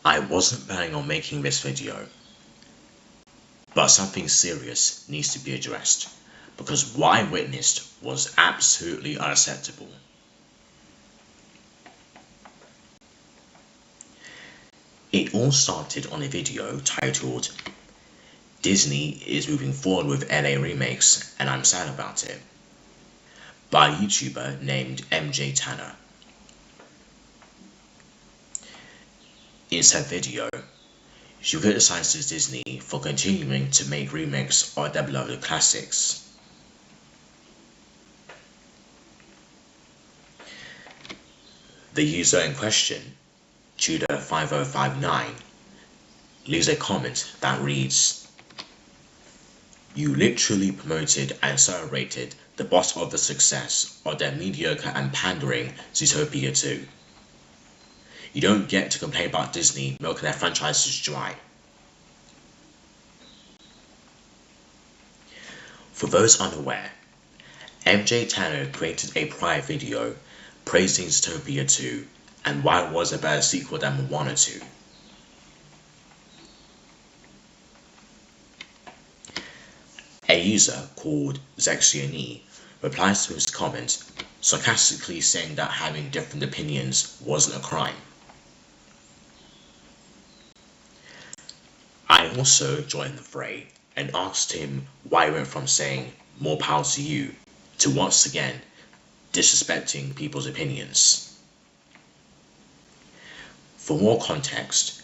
I wasn't planning on making this video, but something serious needs to be addressed because what I witnessed was absolutely unacceptable. It all started on a video titled "Disney is moving forward with LA remakes and I'm sad about it" by a YouTuber named MJ Tanner. In said video, she criticizes Disney for continuing to make remakes of their beloved classics. The user in question, Tudor5059, leaves a comment that reads, "You literally promoted and celebrated the bottom of the success of their mediocre and pandering Zootopia 2. You don't get to complain about Disney milking their franchises dry." For those unaware, MJ Tanner created a prior video praising Zootopia 2 and why it was a better sequel than Moana 2. A user called Zexioni replies to his comment, sarcastically saying that having different opinions wasn't a crime. I also joined the fray and asked him why he went from saying "more power to you" to once again disrespecting people's opinions. For more context,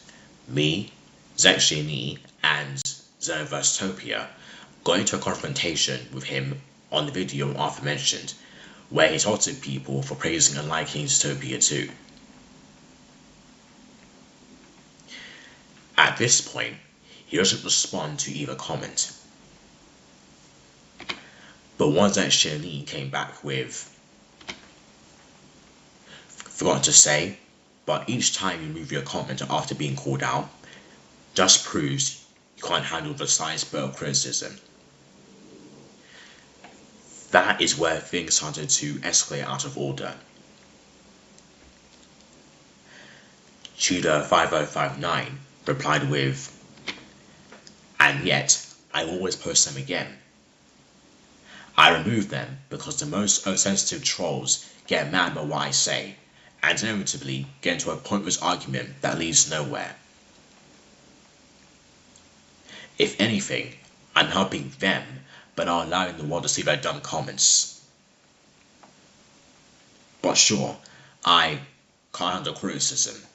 me, Zexioni, and Xenoversetopia got into a confrontation with him on the video aforementioned, where he taunted people for praising and liking Zootopia 2. At this point, he doesn't respond to either comment. But once Zexioni came back with, "Forgot to say, but each time you move your comment after being called out, just proves you can't handle the slightest bit of criticism." That is where things started to escalate out of order. Tudor5059 replied with, "And yet, I always post them again. I remove them because the most sensitive trolls get mad about what I say and inevitably get into a pointless argument that leads nowhere. If anything, I'm helping them but not allowing the world to see their dumb comments. But sure, I can't handle criticism,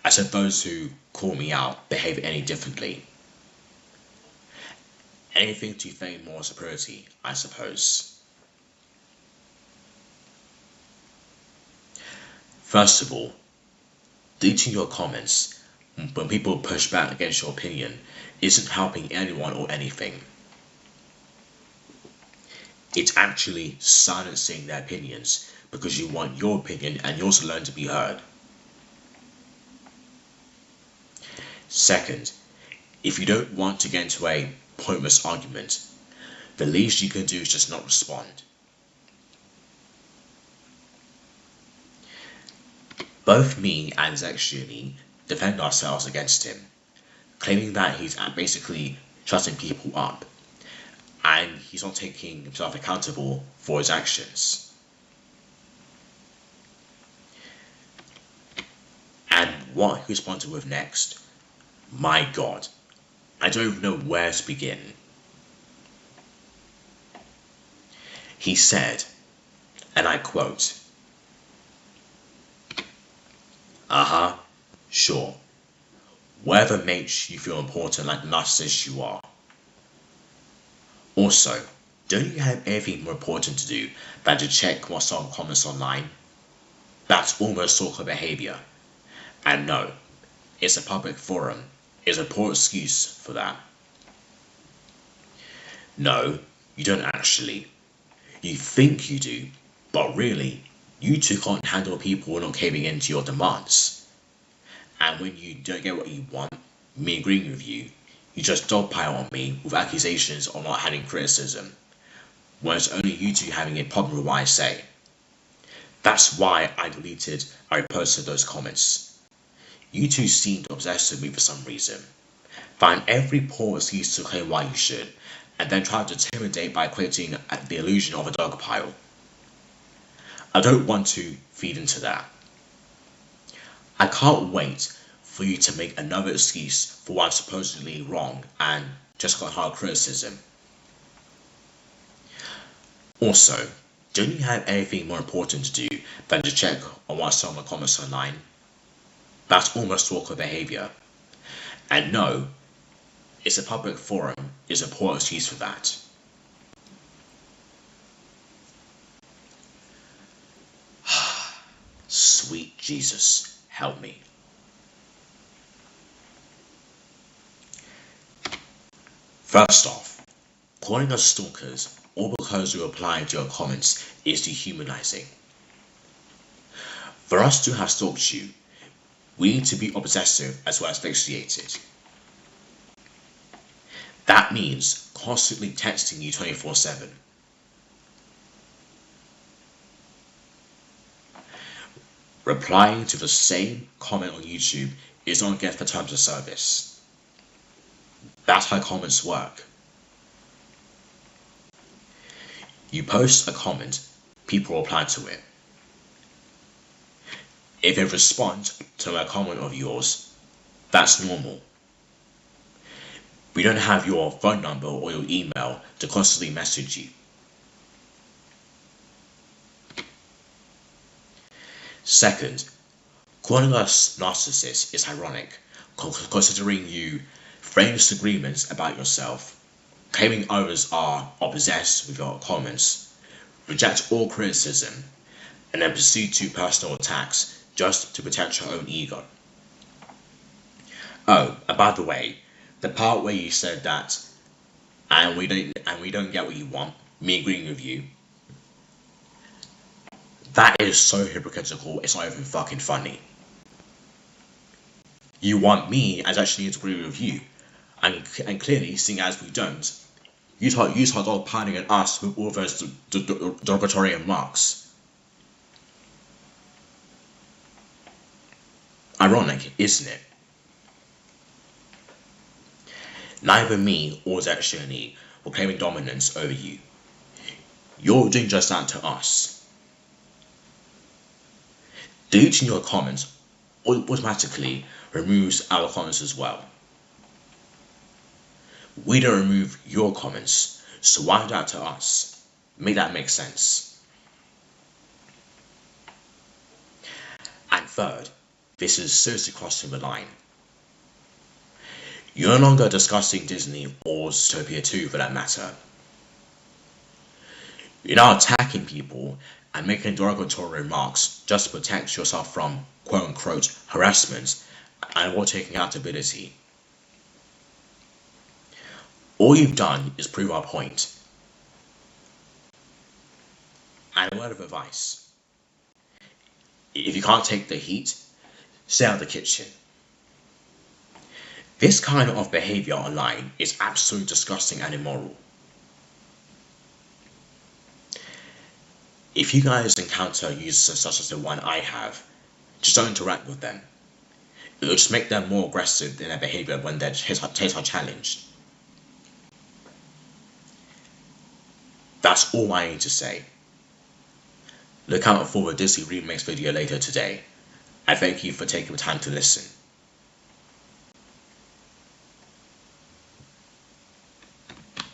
as if those who call me out behave any differently. Anything to feign moral superiority, I suppose." First of all, deleting your comments when people push back against your opinion isn't helping anyone or anything. It's actually silencing their opinions because you want your opinion and yours alone to be heard. Second, if you don't want to get into a pointless argument, the least you can do is just not respond. Both me and Zexioni defend ourselves against him, claiming that he's basically shutting people up, and he's not taking himself accountable for his actions. And what he responded with next, my God, I don't even know where to begin. He said, and I quote, "Sure, whatever makes you feel important like the narcissist you are. Also, don't you have anything more important to do than to check what's on comments online? That's almost stalker behaviour. And no, it's a public forum. It's a poor excuse for that. No, you don't actually. You think you do, but really, you two can't handle people not caving into your demands. And when you don't get what you want, me agreeing with you, you just dogpile on me with accusations of not having criticism, when it's only you two having a problem with what I say. That's why I deleted or reposted those comments. You two seemed obsessed with me for some reason. Find every poor excuse to claim why you should, and then try to intimidate by creating the illusion of a dog pile. I don't want to feed into that. I can't wait for you to make another excuse for what's supposedly wrong and just got hard criticism. Also, don't you have anything more important to do than to check on what someone comments online? That's almost stalker behaviour. And no, it's a public forum is a poor excuse for that. Sweet Jesus, help me. First off, calling us stalkers all because we reply to your comments is dehumanizing. For us to have stalked you, we need to be obsessive as well as fixated. That means constantly texting you 24/7. Replying to the same comment on YouTube is not against the terms of service. That's how comments work. You post a comment, people reply to it. If they respond to a comment of yours, that's normal. We don't have your phone number or your email to constantly message you. Second, calling us narcissists is ironic, considering you frame disagreements about yourself, claiming others are obsessed with your comments, reject all criticism, and then proceed to personal attacks just to protect your own ego. Oh, and by the way, the part where you said that, and we don't get what you want, me agreeing with you, that is so hypocritical, it's not even fucking funny. You want me as actually to agree with you, and clearly, seeing as we don't, you start dogpiling at us with all those derogatory remarks. Ironic, isn't it? Neither me or Zexually were claiming dominance over you. You're doing just that to us. Deleting your comments automatically removes our comments as well. We don't remove your comments, so why do that to us? Make that make sense. And third, this is seriously crossing the line. You're no longer discussing Disney or Zootopia 2 for that matter. You're now attacking people and making derogatory remarks just to protect yourself from quote-unquote harassment and or taking accountability. All you've done is prove our point. And a word of advice. If you can't take the heat, stay out of the kitchen. This kind of behaviour online is absolutely disgusting and immoral. If you guys encounter users such as the one I have, just don't interact with them. It will just make them more aggressive in their behaviour when their tastes are challenged. That's all I need to say. Look out for the Disney Remix video later today. I thank you for taking the time to listen.